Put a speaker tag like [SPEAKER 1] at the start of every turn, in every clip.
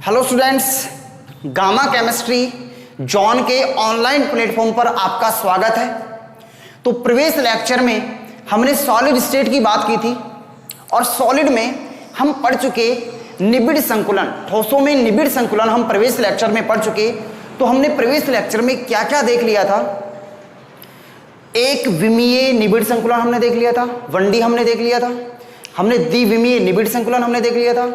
[SPEAKER 1] Hello students, gamma chemistry John के online platform पर आपका स्वागत है। तो प्रीवियस लेक्चर में हमने सॉलिड स्टेट की बात की थी और सॉलिड में हम पढ़ चुके निबिड़ संकुलन, ठोसों में निबिड़ संकुलन हम प्रीवियस लेक्चर में पढ़ चुके। तो हमने प्रीवियस लेक्चर में क्या क्या देख लिया था? एक विमीय निबिड़ संकुलन हमने देख लिया था, 1D हमने देख लिया था, हमने द्विविमीय निबिड़ संकुलन हमने देख लिया था,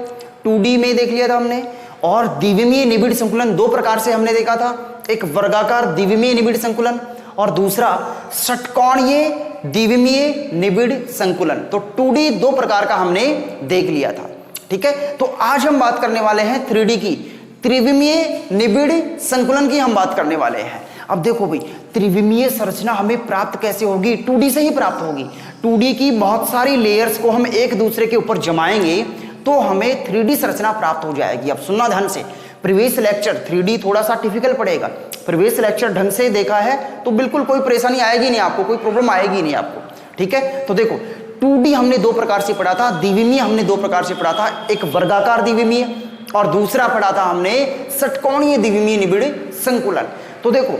[SPEAKER 1] 2D में देख लिया था हमने, और द्विविमीय निबिड़ संकुलन दो प्रकार से हमने देखा था, एक वर्गाकार द्विविमीय निबिड़ संकुलन और दूसरा षटकोणीय द्विविमीय निबिड़ संकुलन। तो 2D दो प्रकार का हमने देख लिया था। ठीक है, तो आज हम बात करने वाले हैं 3D की, त्रिविमीय निबिड़ संकुलन की हम बात करने वाले हैं। अब देखो भाई, त्रिविमीय संरचना हमें प्राप्त कैसे होगी? 2D से ही प्राप्त होगी। 2D की बहुत सारी लेयर्स को हम एक दूसरे के ऊपर जमाएंगे तो हमें 3D संरचना प्राप्त हो जाएगी। अब सुनना ध्यान से, प्रीवियस लेक्चर 3D थोड़ा सा टिपिकल पड़ेगा। प्रीवियस लेक्चर ढंग से देखा है तो बिल्कुल कोई परेशानी आएगी नहीं आपको, कोई प्रॉब्लम आएगी नहीं आपको। ठीक है, तो देखो 2D हमने दो प्रकार से पढ़ा था, द्विविमीय हमने दो प्रकार से पढ़ा था, एक वर्गाकार द्विविमीय और दूसरा पढ़ा था हमने षटकोणीय द्विविमीय निबिड़ संकुलन। तो देखो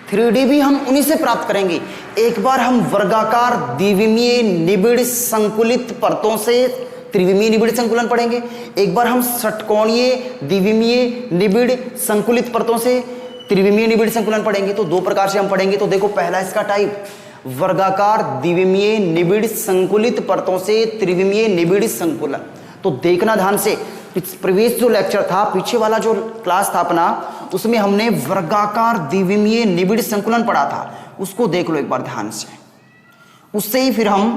[SPEAKER 1] 3D भी हम उन्हीं से प्राप्त करेंगे। एक बार हम वर्गाकार द्विविमीय निबिड़ संकुलित परतों से त्रिविमीय निबिड़ संकुलन पढ़ेंगे, एक बार हम षटकोणीय द्विविमीय निबिड़ संकुलित परतों से त्रिविमीय निबिड़ संकुलन पढ़ेंगे। तो दो प्रकार से हम पढ़ेंगे। तो देखो पहला इसका टाइप वर्गाकार द्विविमीय निबिड़ संकुलित परतों से त्रिविमीय निबिड़ संकुलन। तो देखना ध्यान से, प्रीवियस जो लेक्चर था, पीछे वाला जो क्लास था अपना, उसमें हमने वर्गाकार द्विविमीय निबिड़ संकुलन पढ़ा था, उसको देख लो एक बार ध्यान से। उससे ही फिर हम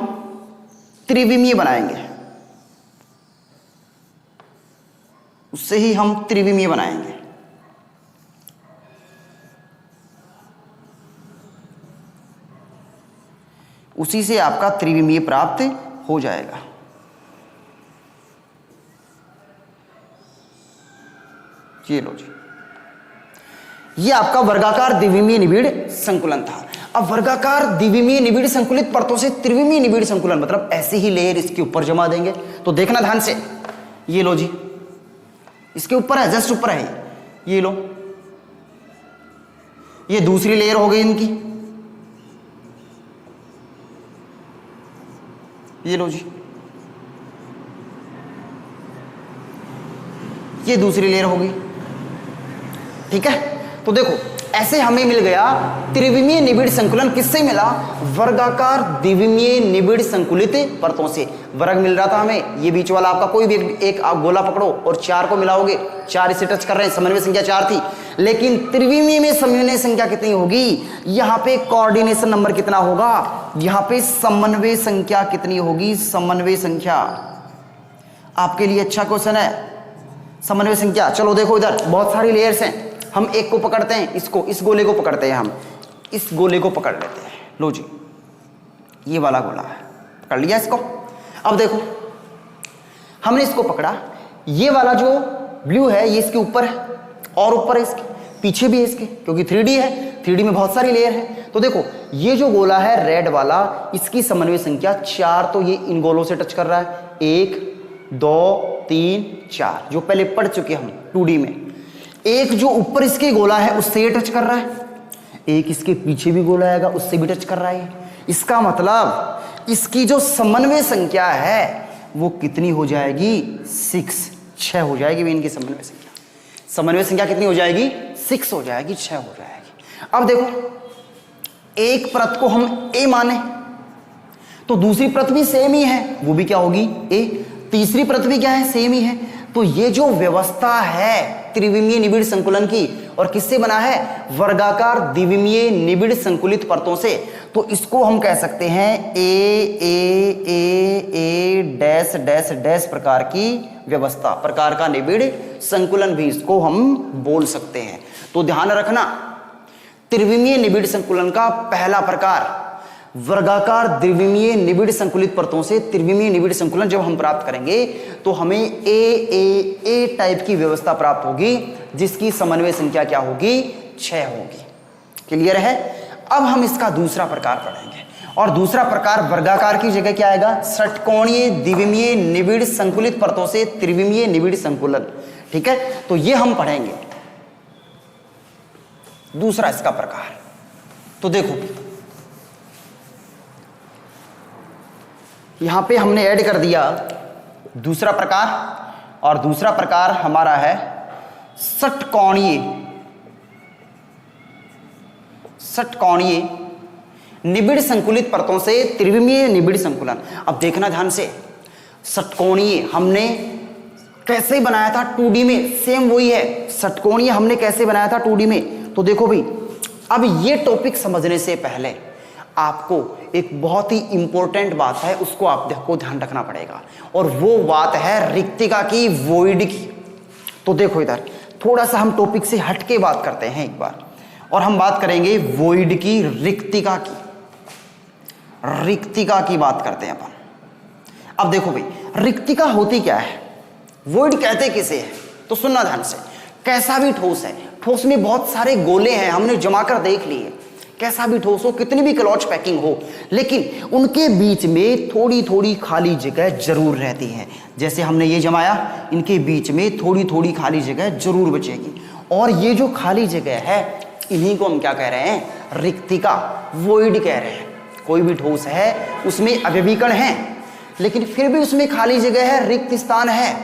[SPEAKER 1] त्रिविमीय बनाएंगे, उससे ही हम त्रिविमीय बनाएंगे। उसी से आपका त्रिविमीय प्राप्त हो जाएगा। ये लो जी, ये आपका वर्गाकार द्विविमीय निबिड़ संकुलन था। अब वर्गाकार द्विविमीय निबिड़ संकुलित परतों से त्रिविमीय निबिड़ संकुलन, मतलब ऐसे ही लेयर इसके ऊपर जमा देंगे। तो देखना ध्यान से, ये लो जी, इसके ऊपर है, जस्ट ऊपर है, ये लो, ये दूसरी लेयर हो गई इनकी, ये लो जी, ये दूसरी लेयर हो गई। ठीक है, तो देखो ऐसे हमें मिल गया त्रिविमीय निबिड़ संकुलन। किससे मिला? वर्गाकार द्विविमीय निबिड़ संकुलित परतों से। वर्ग मिल रहा था हमें, ये बीच वाला आपका कोई भी एक आप गोला पकड़ो और 4 को मिलाओगे, 4 इसे टच कर रहे हैं, समन्वय संख्या 4 थी। लेकिन त्रिविमीय में समन्वय संख्या कितनी होगी? यहाँ पे कोऑर्डिनेशन नंबर कितना होगा? यहाँ पे समन्वय संख्या कितनी होगी? समन्वय संख्या आपके लिए अच्छा क्वेश्चन है, समन्वय संख्या। चलो देखो, इधर बहुत सारी लेयर्स हैं, हम एक को पकड़ते हैं, इसको, इस गोले को पकड़ते हैं, हम इस गोले को पकड़ लेते हैं। लो जी, ये वाला गोला है, पकड़ लिया इसको। अब देखो हमने इसको पकड़ा, ये वाला जो ब्लू है ये इसके ऊपर है और ऊपर है इसके, पीछे भी है इसके, क्योंकि 3D है, 3D में बहुत सारी लेयर है। तो देखो ये जो गोला है रेड वाला, इसकी समन्वय संख्या 4, तो ये इन गोलों से टच कर रहा है, 1 2 3 4, जो पहले पढ़ चुके हम 2D में। एक जो ऊपर इसके गोला है उससे ये टच कर रहा है, एक इसके पीछे भी गोला आएगा उससे भी टच कर रहा है। इसका मतलब इसकी जो समन्वय संख्या है वो कितनी हो जाएगी? 6 हो जाएगी इनकी समन्वय संख्या। समन्वय संख्या कितनी हो जाएगी? 6 हो जाएगी, 6 हो जाएगी। अब देखो एक परत को हम A माने तो दूसरी परत भी सेम ही है, वो भी क्या होगी? A। तीसरी परत भी क्या है? सेम ही है। तो ये जो व्यवस्था है त्रिविमीय निबिड़ संकुलन की, और किससे बना है? वर्गाकार द्विविमीय निबिड़ संकुलित परतों से। तो इसको हम कह सकते हैं ए डैश डैश डैश प्रकार की व्यवस्था, प्रकार का निबिड़ संकुलन भी इसको हम बोल सकते हैं। तो ध्यान रखना, त्रिविमीय निबिड़ संकुलन का पहला प्रकार वर्गाकार द्विविमीय निबिड़ संकुलित परतों से त्रिविमीय निबिड़ संकुलन जब हम प्राप्त करेंगे तो हमें ए टाइप की व्यवस्था प्राप्त होगी, जिसकी समन्वय संख्या क्या होगी? 6 होगी। क्लियर है? अब हम इसका दूसरा प्रकार पढ़ेंगे, और दूसरा प्रकार वर्गाकार की जगह क्या आएगा? षटकोणीय द्विविमीय निबिड़ संकुलित परतों से त्रिविमीय निबिड़ संकुलन। ठीक है, तो ये हम पढ़ेंगे। दूसरा इसका प्रकार, तो देखो यहां पे हमने ऐड कर दिया दूसरा प्रकार, और दूसरा प्रकार हमारा है षटकोणीय निबिड़ संकुलित परतों से त्रिविमीय निबिड़ संकुलन। अब देखना ध्यान से, षटकोणीय हमने कैसे बनाया था 2D में, सेम वही है। षटकोणीय हमने कैसे बनाया था 2D में, तो देखो भाई, अब ये टॉपिक समझने से पहले आपको एक बहुत ही इंपॉर्टेंट बात है, उसको आपको ध्यान रखना पड़ेगा, और वो बात है रिक्तिका की, वॉइड की। तो देखो इधर थोड़ा सा हम टॉपिक से हट के बात करते हैं एक बार, और हम बात करेंगे वॉइड की, रिक्तिका की बात करते हैं अपन। अब देखो भाई, रिक्तिका होती क्या है, वॉइड कहते किसे है, तो सुनना ध्यान से। कैसा भी ठोस है, ठोस में बहुत सारे गोले हैं, हमने जमा कर देख लिए। कैसा भी ठोस हो, कितनी भी क्लॉच पैकिंग हो, लेकिन उनके बीच में थोड़ी थोड़ी खाली जगह जरूर रहती है। जैसे हमने ये जमाया, इनके बीच में थोड़ी थोड़ी खाली जगह जरूर बचेगी, और ये जो खाली जगह है इन्हीं को हम क्या कह रहे हैं, रिक्तिका, वॉइड कह रहे हैं। कोई भी ठोस है उसमें अवयवीकण है, लेकिन फिर भी उसमें खाली जगह है, रिक्त स्थान है,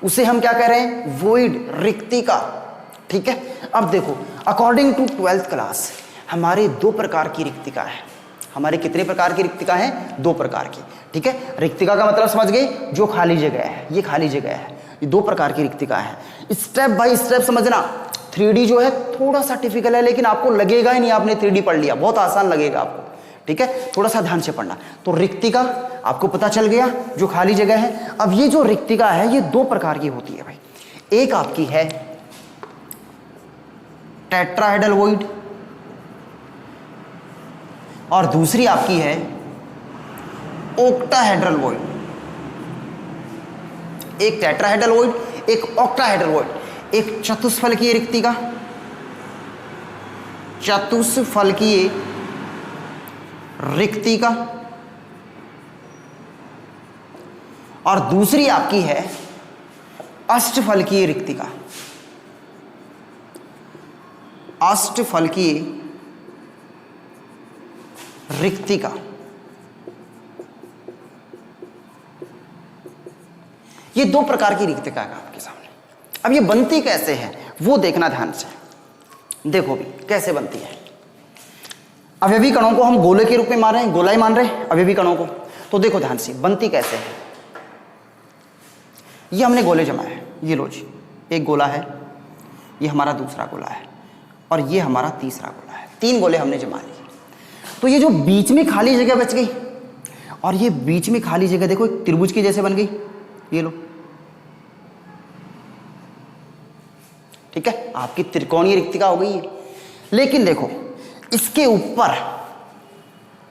[SPEAKER 1] उसे हम क्या कह रहे हैं, वॉइड, रिक्तिका। ठीक है, अब देखो अकॉर्डिंग टू 12th क्लास हमारे 2 प्रकार की रिक्तिका है। हमारे कितने प्रकार की रिक्तिका है, 2 प्रकार की। ठीक है, रिक्तिका का मतलब समझ गए, जो खाली जगह है, ये खाली जगह है, ये 2 प्रकार की रिक्तिका है। स्टेप बाय स्टेप समझना। 3D जो है थोड़ा सा टिपिकल है, लेकिन आपको लगेगा ही नहीं आपने 3D पढ़ लिया, बहुत आसान लगेगा आपको। ठीक है, थोड़ा सा ध्यान से पढ़ना। तो रिक्तिका आपको पता चल गया, जो खाली जगह है। अब ये जो रिक्तिका है ये 2 प्रकार की होती है भाई। एक आपकी है टेट्राहेड्रल वॉइड, और दूसरी आपकी है ऑक्टाहेड्रल वॉइड। एक टेट्राहेड्रल वॉइड, एक ऑक्टाहेड्रल वॉइड। एक चतुष्फलकीय रिक्तिका, चतुष्फलकीय रिक्तिका, और दूसरी आपकी है अष्टफलकीय रिक्तिका। अष्टफलकीय रिक्तिका। ये 2 प्रकार की रिक्तिका है आपके सामने। अब ये बनती कैसे है वो देखना ध्यान से। देखो भी कैसे बनती है। अवयवी कणों को हम गोले के रूप में मान रहे हैं, गोला ही मान रहे हैं अवयवी कणों को। तो देखो ध्यान से बनती कैसे है। ये हमने गोले जमाए हैं, ये लो जी, एक गोला है, ये हमारा दूसरा गोला है, और ये हमारा तीसरा गोला है। 3 गोले हमने जमा लिए। तो ये जो बीच में खाली जगह बच गई, और ये बीच में खाली जगह देखो एक त्रिभुज की जैसे बन गई, ये लो। ठीक है, आपकी त्रिकोणीय रिक्तिका हो गई है। लेकिन देखो इसके ऊपर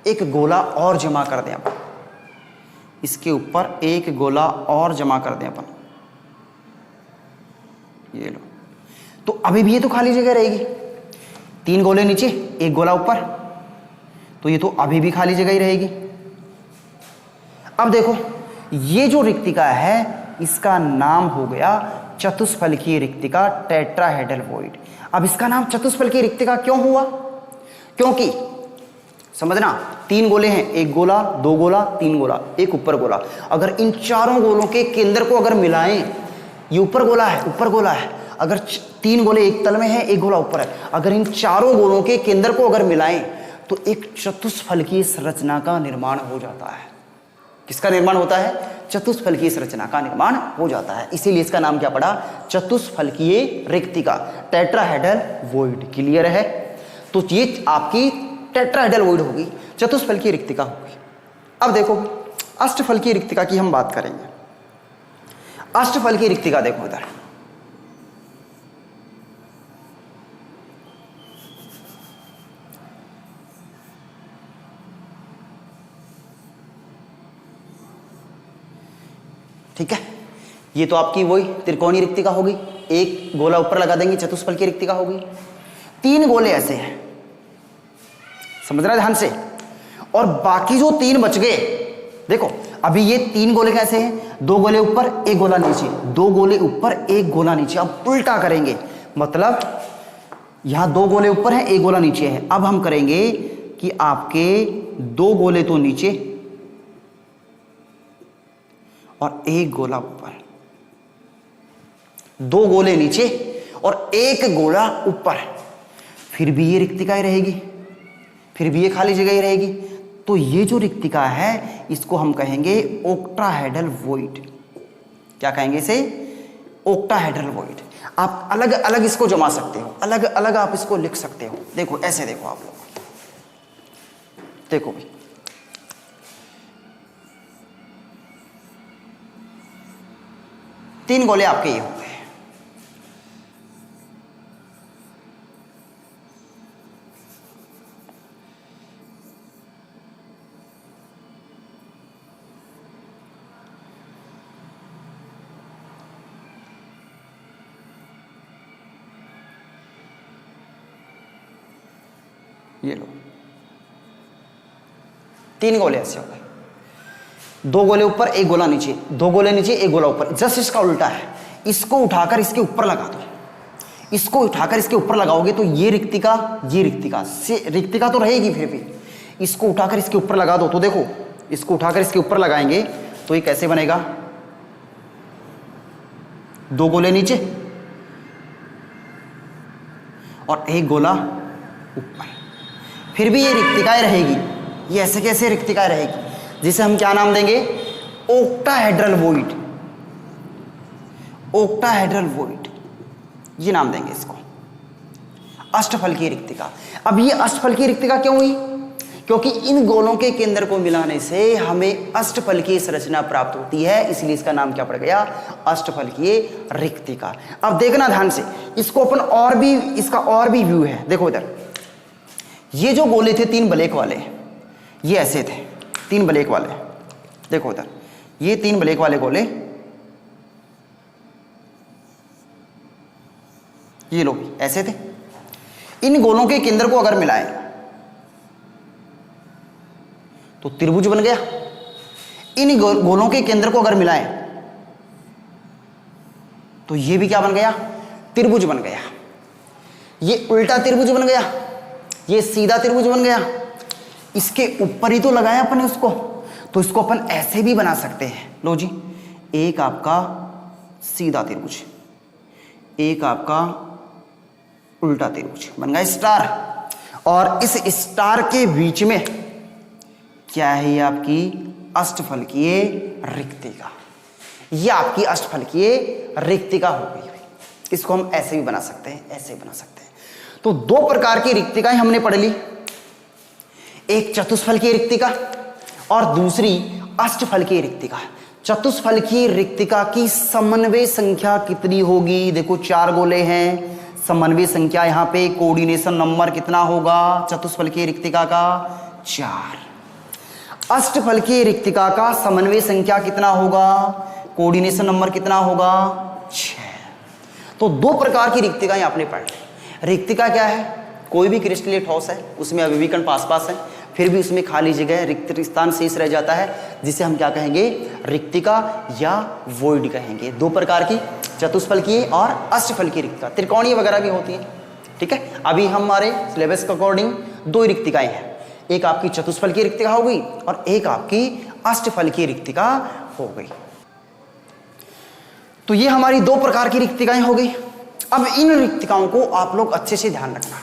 [SPEAKER 1] एक गोला और जमा कर दें अपन, इसके ऊपर एक गोला और जमा कर दें अपन, ये लो। तो अभी भी ये तो खाली जगह रहेगी। 3 गोले नीचे, एक गोला ऊपर, तो ये तो अभी भी खाली जगह ही रहेगी। अब देखो ये जो रिक्तिका है इसका नाम हो गया चतुष्फलकीय रिक्तिका, टेट्राहेड्रल वॉइड। अब इसका नाम चतुष्फलकीय रिक्तिका क्यों हुआ? क्योंकि समझना 3 गोले हैं, एक गोला, 2 गोला, 3 गोला, एक ऊपर गोला। अगर इन चारों गोलों के केंद्र को अगर मिलाएं, ये ऊपर गोला है, ऊपर गोला है, अगर 3 गोले एक तल में है, एक गोला ऊपर है, अगर इन चारों गोलों के केंद्र को अगर मिलाएं तो एक चतुष्फलकीय संरचना का निर्माण हो जाता है। किसका निर्माण होता है? चतुष्फलकीय संरचना का निर्माण हो जाता है। इसीलिए इसका नाम क्या पड़ा? चतुष्फलकीय रिक्तिका, टेट्राहेड्रल वॉइड। क्लियर है? तो ये आपकी टेट्राहेड्रल वॉइड होगी, चतुष्फलकीय रिक्तिका होगी। अब देखो अष्टफलकीय रिक्तिका की हम बात करेंगे। अष्टफलकीय रिक्तिका देखो इधर, ठीक है, ये तो आपकी वही त्रिकोणीय रिक्तिका होगी। एक गोला ऊपर लगा देंगे, चतुष्फलकीय रिक्तिका होगी। 3 गोले ऐसे हैं, समझ रहा है ध्यान से, और बाकी जो 3 बच गए, देखो अभी ये 3 गोले कैसे हैं, 2 गोले ऊपर 1 गोला नीचे, 2 गोले ऊपर 1 गोला नीचे। अब उल्टा करेंगे, मतलब यहां 2 गोले ऊपर है 1 गोला नीचे है। अब हम करेंगे कि आपके 2 गोले तो नीचे और 1 गोला ऊपर, 2 गोले नीचे और 1 गोला ऊपर, फिर भी ये रिक्तिका ही रहेगी, फिर भी ये खाली जगह ही रहेगी। तो ये जो रिक्तिका है इसको हम कहेंगे ओक्टाहेड्रल वॉइड। क्या कहेंगे इसे, ओक्टाहेड्रल वॉइड। आप अलग अलग इसको जमा सकते हो, अलग अलग आप इसको लिख सकते हो। देखो ऐसे देखो आप लोग, देखो भाई, तीन गोले आपके ये हो गए। ये लो, 3 गोले ऐसे हो गए। 2 गोले ऊपर 1 गोला नीचे, 2 गोले नीचे 1 गोला ऊपर। जस्ट इसका उल्टा है, इसको उठाकर इसके ऊपर लगा दो, इसको उठाकर इसके ऊपर लगाओगे तो ये रिक्तिका से रिक्तिका तो रहेगी, फिर भी इसको उठाकर इसके ऊपर लगा दो तो देखो, इसको उठाकर इसके ऊपर लगाएंगे तो ये कैसे बनेगा, 2 गोले नीचे और 1 गोला ऊपर, फिर भी ये रिक्तिकाएं रहेगी। ये ऐसे कैसे रिक्तिकाएं रहेगी, जिसे हम क्या नाम देंगे, ओक्टाहेड्रल वॉइड। ओक्टाहेड्रल वॉइड ये नाम देंगे इसको, अष्टफलकीय रिक्तिका। अब ये अष्टफलकीय रिक्तिका क्यों हुई, क्योंकि इन गोलों के केंद्र को मिलाने से हमें अष्टफलकीय संरचना प्राप्त होती है, इसलिए इसका नाम क्या पड़ गया, अष्टफलकीय रिक्तिका। अब देखना ध्यान से, इसको अपन और भी, इसका और भी व्यू है। देखो इधर, ये जो गोले थे 3 ब्लैक वाले, ये ऐसे थे 3 ब्लैक वाले। देखो उधर, ये 3 ब्लैक वाले गोले, ये लो ऐसे थे। इन गोलों के केंद्र को अगर मिलाएं तो त्रिभुज बन गया। इन गोलों के केंद्र को अगर मिलाएं तो ये भी क्या बन गया, त्रिभुज बन गया। ये उल्टा त्रिभुज बन गया, ये सीधा त्रिभुज बन गया। इसके ऊपर ही तो लगाया अपन उसको, तो इसको अपन ऐसे भी बना सकते हैं। लो जी, एक आपका सीधा त्रिभुज, एक आपका उल्टा त्रिभुज बन गया स्टार, और इस स्टार के बीच में क्या है, ये आपकी अष्टफलकीय रिक्तिका। ये आपकी अष्टफलकीय रिक्तिका हो गई। इसको हम ऐसे भी बना सकते हैं, ऐसे भी बना सकते हैं। तो 2 प्रकार की रिक्तिकाएं हमने पढ़ ली, एक चतुष्फलकीय रिक्तिका और दूसरी अष्टफलकीय रिक्तिका। चतुष्फलकीय रिक्तिका की समन्वय संख्या कितनी होगी, देखो 4 गोले हैं, समन्वय संख्या यहाँ पे कोऑर्डिनेशन नंबर कितना होगा चतुष्फलकीय रिक्तिका का, 4। अष्टफलकीय रिक्तिका का समन्वय संख्या कितना होगा, कोऑर्डिनेशन नंबर कितना होगा, 6। तो 2 प्रकार की रिक्तिकाएं आपने पढ़ ली। रिक्तिका क्या है, कोई भी क्रिस्टलीय ठोस है, उसमें अविविकर्ण पास पास है, फिर भी उसमें खाली जगह रिक्त स्थान शेष रह जाता है, जिसे हम क्या कहेंगे, रिक्तिका या वॉइड कहेंगे। 2 प्रकार की, चतुष्फलकीय और अष्टफलकीय रिक्तिका, त्रिकोणीय वगैरह भी होती है। ठीक है, अभी हमारे सिलेबस के अकॉर्डिंग 2 रिक्तिकाएं हैं, एक आपकी चतुष्फलकीय रिक्तिका हो गई और एक आपकी अष्टफलकीय रिक्तिका हो गई। तो ये हमारी 2 प्रकार की रिक्तिकाएं हो गई। अब इन रिक्तिकाओं को आप लोग अच्छे से ध्यान रखना,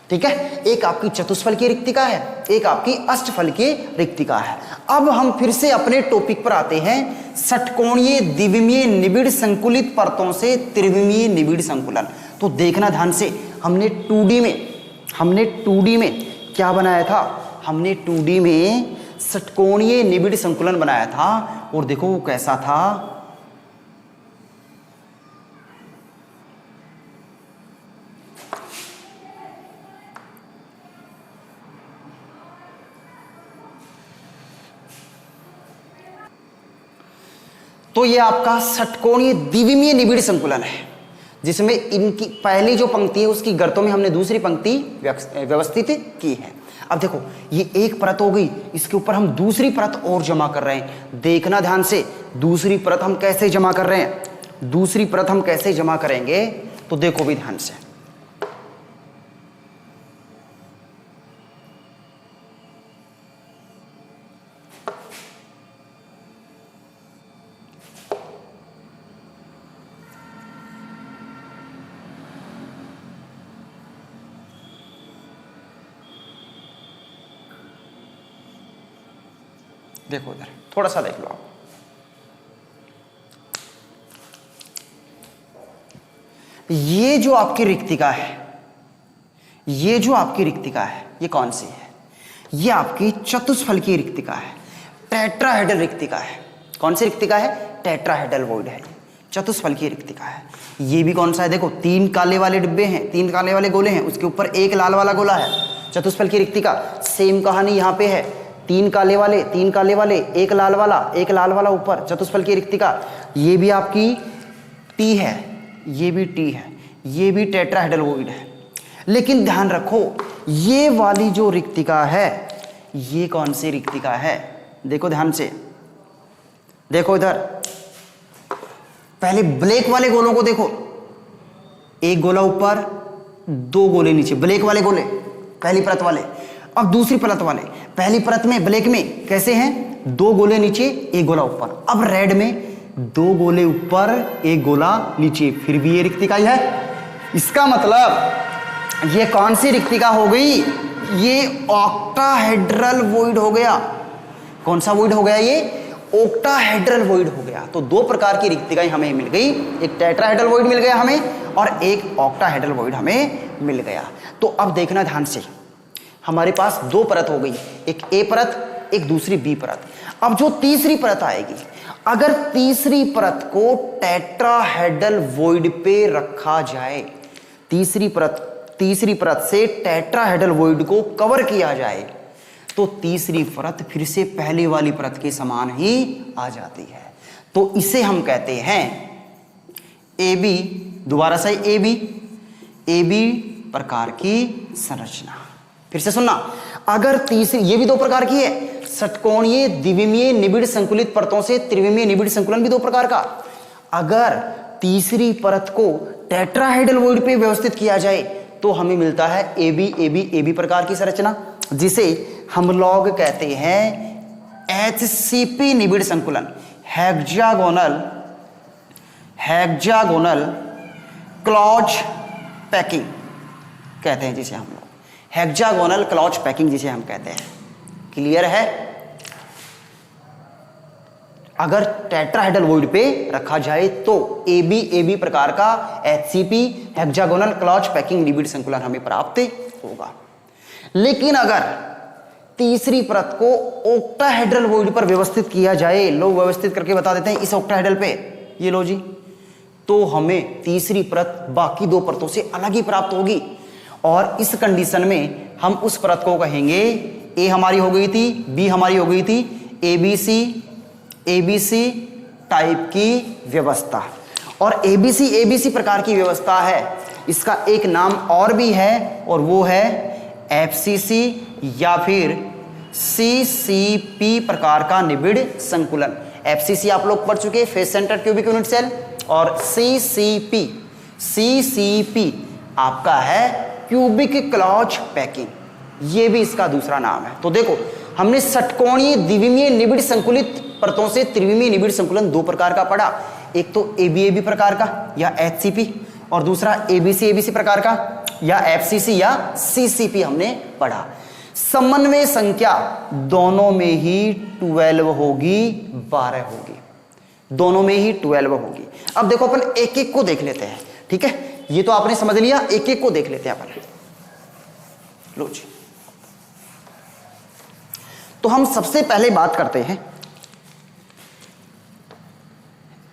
[SPEAKER 1] ठीक है। एक आपकी चतुष्फलकीय रिक्तिका है, एक आपकी अष्टफलकीय रिक्तिका है। अब हम फिर से अपने टॉपिक पर आते हैं, षटकोणीय द्विविमीय निबिड़ संकुलित परतों से त्रिविमीय निबिड़ संकुलन। तो देखना ध्यान से, हमने 2D में क्या बनाया था, हमने 2D में षटकोणीय निबिड़ संकुलन बनाया था, और देखो वो कैसा था, तो ये आपका षटकोणीय द्विविमीय निबिड़ संकुलन है, जिसमें इनकी पहली जो पंक्ति है उसकी गर्तों में हमने दूसरी पंक्ति व्यवस्थित की है। अब देखो ये एक परत हो गई, इसके ऊपर हम दूसरी परत और जमा कर रहे हैं। देखना ध्यान से, दूसरी परत हम कैसे जमा कर रहे हैं, दूसरी परत हम कैसे जमा करेंगे, तो देखो भी ध्यान से। देखो इधर थोड़ा सा देख लो आप, ये जो आपकी रिक्तिका है, ये जो आपकी रिक्तिका है, ये कौन सी है? ये आपकी चतुष्फलकीय रिक्तिका है, टेट्राहेड्रल रिक्तिका है। कौन सी रिक्तिका है? टेट्राहेड्रल वॉइड है, चतुष्फलकीय रिक्तिका है। ये भी कौन सा है? देखो 3 काले वाले डिब्बे हैं, 3 काले वाले गोले हैं, उसके ऊपर एक लाल वाला गोला है, चतुष्फलकीय रिक्तिका। सेम कहानी यहां पे है, 3 काले वाले, 3 काले वाले, एक लाल वाला ऊपर, चतुष्फलकीय रिक्तिका। ये भी आपकी टी है, ये भी टी है, ये भी टेट्राहेड्रल वॉइड है। लेकिन ध्यान रखो, ये वाली जो रिक्तिका है, ये कौन सी रिक्तिका है? देखो ध्यान से, देखो इधर, पहले ब्लैक वाले गोलों को देखो, एक गोला ऊपर, 2 गोले नीचे, ब्लैक वाले गोले पहली परत वाले। अब दूसरी परत वाले, पहली परत में ब्लैक में कैसे हैं? 2 गोले नीचे, एक गोला ऊपर। अब रेड में 2 गोले ऊपर, एक गोला नीचे, फिर भी ये रिक्तिका ही है। इसका मतलब ये कौन सी रिक्तिका हो गई? ये ऑक्टाहेड्रल वॉइड हो गया। कौन सा वॉइड हो गया? ये ऑक्टाहेड्रल वॉइड हो गया। तो 2 प्रकार की रिक्तिकाएं हमें मिल गई, एक टेट्राहेड्रल वॉइड मिल गया हमें और एक ऑक्टाहेड्रल वॉइड हमें मिल गया। तो अब देखना ध्यान से, हमारे पास 2 परत हो गई, एक ए परत, एक दूसरी बी परत। अब जो तीसरी परत आएगी, अगर तीसरी परत को टेट्राहेड्रल वॉइड पे रखा जाए, तीसरी परत से टेट्राहेड्रल वॉइड को कवर किया जाए, तो तीसरी परत फिर से पहले वाली परत के समान ही आ जाती है। तो इसे हम कहते हैं ए बी, दोबारा से ए बी प्रकार की संरचना। फिर से सुनना, अगर तीसरी, ये भी 2 प्रकार की है, षटकोणीय द्विविमीय निबिड़ संकुलित परतों से त्रिविमीय निबिड़ संकुलन भी 2 प्रकार का। अगर तीसरी परत को टेट्राहेड्रल वॉइड पे व्यवस्थित किया जाए तो हमें मिलता है ए बी प्रकार की संरचना, जिसे हम लोग कहते हैं HCP निबिड़ संकुलन, हेक्सागोनल क्लॉज पैकिंग कहते हैं जिसे हम लोग, हेक्सागोनल क्लॉज पैकिंग जिसे हम कहते हैं। क्लियर है? अगर टेट्राहेड्रल वॉइड पे रखा जाए तो ए बी प्रकार का HCP हेक्सागोनल क्लॉज पैकिंग निबिड़ संकुलन हमें प्राप्त होगा। लेकिन अगर तीसरी परत को ऑक्टाहेड्रल वॉइड पर व्यवस्थित किया जाए, लो व्यवस्थित करके बता देते हैं इस ऑक्टाहेड्रल पे, ये लो जी, तो हमें तीसरी परत बाकी 2 परतों से अलग ही प्राप्त होगी। और इस कंडीशन में हम उस परत को कहेंगे, ए हमारी हो गई थी, बी हमारी हो गई थी, एबीसी टाइप की व्यवस्था। और एबीसी प्रकार की व्यवस्था है, इसका एक नाम और भी है और वो है एफसीसी या फिर सीसीपी प्रकार का निबिड़ संकुलन। एफसीसी आप लोग पढ़ चुके, face centre cubic unit cell, और सीसीपी आपका है क्यूबिक क्लॉज पैकिंग, ये भी इसका दूसरा नाम है। तो देखो, हमने षटकोणीय द्विविमीय निबिड़ संकुलित परतों से त्रिविमीय निबिड़ संकुलन 2 प्रकार का पढ़ा, एक तो एबी प्रकार का या HCP, और दूसरा एबीसी प्रकार का या FCC या CCP हमने पढ़ा। समन्वय संख्या दोनों में ही 12 होगी, 12 होगी, दोनों में ही 12 होगी। अब देखो अपन एक एक को देख लेते हैं, ठीक है? ये तो आपने समझ लिया, एक एक को देख लेते हैं अपन। लो जी, तो हम सबसे पहले बात करते हैं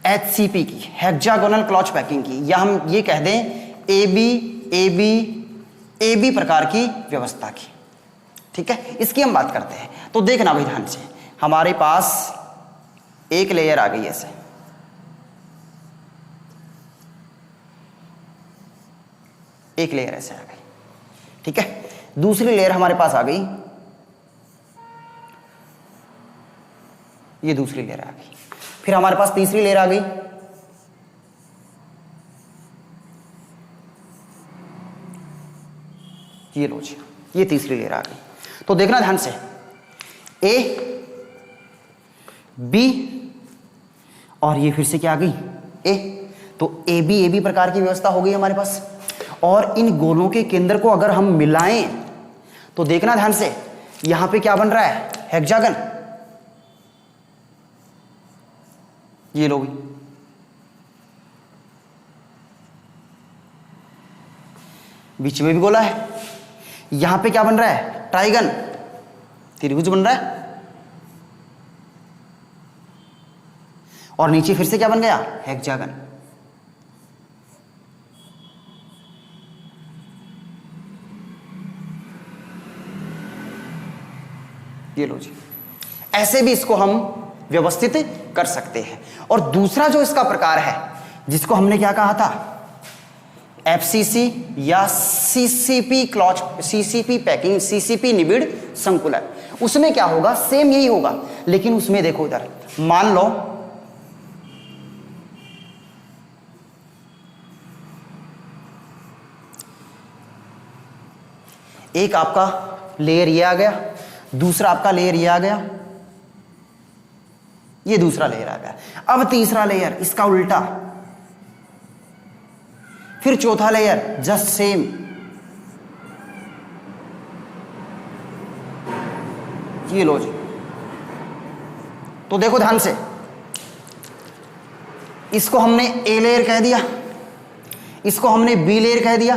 [SPEAKER 1] HCP की, हेक्सागोनल क्लॉज पैकिंग की, या हम ये कह दें एबी प्रकार की व्यवस्था की, ठीक है? इसकी हम बात करते हैं। तो देखना भाई ध्यान से, हमारे पास एक लेयर आ गई ऐसे, एक लेयर ऐसे आ गई, ठीक है? दूसरी लेयर हमारे पास आ गई ये दूसरी लेयर आ गई। फिर हमारे पास तीसरी लेयर आ गई, ये लो जी, ये तीसरी लेयर आ गई। तो देखना ध्यान से, ए बी और ये फिर से क्या आ गई, ए। तो ए बी प्रकार की व्यवस्था हो गई हमारे पास। और इन गोलों के केंद्र को अगर हम मिलाएं तो देखना ध्यान से, यहां पे क्या बन रहा है, हेक्सागन। ये लो, बीच में भी गोला है। यहां पे क्या बन रहा है, ट्राइगन, त्रिभुज बन रहा है। और नीचे फिर से क्या बन गया, हेक्सागन। ये लो जी, ऐसे भी इसको हम व्यवस्थित कर सकते हैं। और दूसरा जो इसका प्रकार है, जिसको हमने क्या कहा था, एफसीसी या सीसीपी क्लॉच, सीसीपी पैकिंग, सीसीपी निबिड़ संकुलन, उसमें क्या होगा, सेम यही होगा। लेकिन उसमें देखो इधर, मान लो एक आपका लेयर ये आ गया, दूसरा आपका लेयर ये आ गया, ये दूसरा लेयर आ गया। अब तीसरा लेयर इसका उल्टा, फिर चौथा लेयर जस्ट सेम, ये लो जी। तो देखो ध्यान से, इसको हमने ए लेयर कह दिया, इसको हमने बी लेयर कह दिया।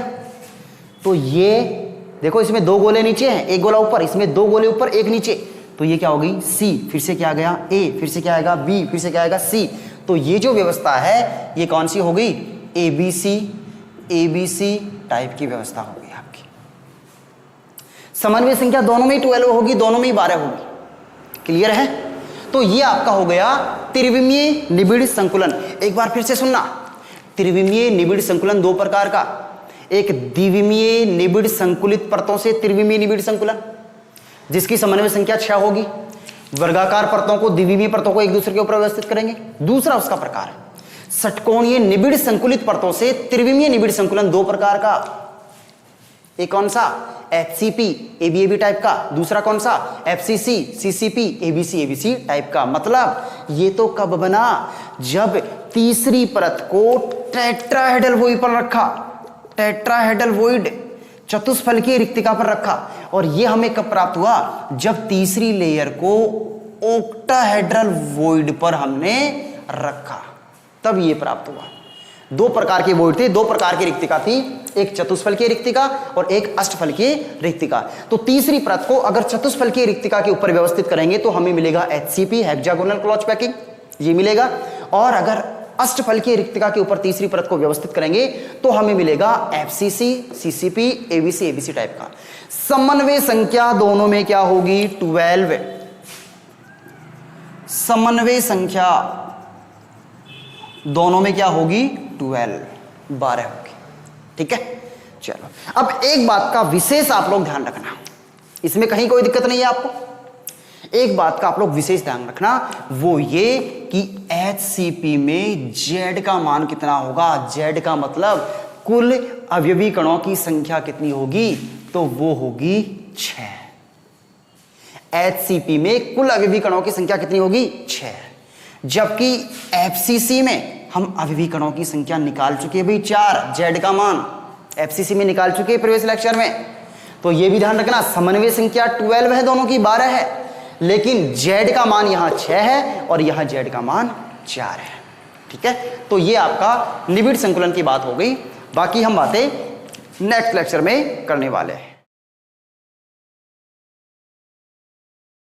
[SPEAKER 1] तो ये देखो, इसमें दो गोले नीचे हैं, एक गोला ऊपर, इसमें दो गोले ऊपर एक नीचे। तो ये क्या हो गई, सी, फिर से क्या आ गया, ए, फिर से क्या आएगा, बी, फिर से क्या आएगा, सी। तो ये जो व्यवस्था है ये कौन सी हो गई, एबीसी टाइप की व्यवस्था हो गई आपकी। समन्वय संख्या दोनों में ही 12 होगी, दोनों में ही 12 होगी। क्लियर है? तो ये आपका हो गया त्रिविमीय निबिड़ संकुलन। एक बार फिर से सुनना, त्रिविमीय निबिड़ संकुलन दो प्रकार का, एक द्विविमीय निबिड़ संकुलित परतों से त्रिविमीय निबिड़ संकुलन, जिसकी समन्वय संख्या 6 होगी। वर्गाकार परतों को, द्विविमीय परतों को एक दूसरे के ऊपर व्यवस्थित करेंगे। दूसरा उसका प्रकार षटकोणीय निबिड़ संकुलित परतों से त्रिविमीय निबिड़ संकुलन, दो प्रकार का। एक कौन सा, एचसीपी एबीएबी टाइप का, दूसरा कौन सा, एफसीसी सीसीपी एबीसी टाइप का। मतलब ये तो कब बना, जब तीसरी परत को टेट्राहेड्रल वॉइड पर रखा, टेट्राहेड्रल वॉइड चतुष्फलकीय रिक्तिका पर रखा। और ये हमें कब प्राप्त हुआ, जब तीसरी लेयर को ऑक्टाहेड्रल वॉइड पर हमने रखा, तब ये प्राप्त हुआ। दो प्रकार के वॉइड थे, दो प्रकार की रिक्तिका थी, एक चतुष्फलकीय रिक्तिका और एक अष्टफलकीय रिक्तिका। तो तीसरी परत को अगर चतुष्फलकीय रिक्तिका के ऊपर व्यवस्थित करेंगे तो हमें मिलेगा एचसीपी, हेक्सागोनल क्लॉच पैकिंग, ये मिलेगा। और अगर अष्टफलकीय रिक्तिका के ऊपर तीसरी परत को व्यवस्थित करेंगे तो हमें मिलेगा एफसीसी, सीसीपी, एबीसी टाइप का। समन्वय संख्या दोनों में क्या होगी, 12। समन्वय संख्या दोनों में क्या होगी, 12 होगी। ठीक है, चलो। अब एक बात का विशेष आप लोग ध्यान रखना, इसमें कहीं कोई दिक्कत नहीं है आपको। एक बात का आप लोग विशेष ध्यान रखना, वो ये कि एचसीपी में जेड का मान कितना होगा। जेड का मतलब कुल अवयवी कणों की संख्या कितनी होगी, तो वो होगी 6। एचसीपी में कुल अवयवी कणों की संख्या कितनी होगी, 6। जबकि एफसीसी में हम अवयवी कणों की संख्या निकाल चुके हैं भाई, 4। जेड का मान एफसीसी में निकाल चुके हैं प्रीवियस लेक्चर में। तो ये भी ध्यान रखना, समन्वय संख्या 12 है, दोनों की 12 है, लेकिन जेड का मान यहां 6 है और यहां जेड का मान 4 है। ठीक है, तो ये आपका निबिड़ संकुलन की बात हो गई। बाकी हम बातें नेक्स्ट लेक्चर में करने वाले हैं।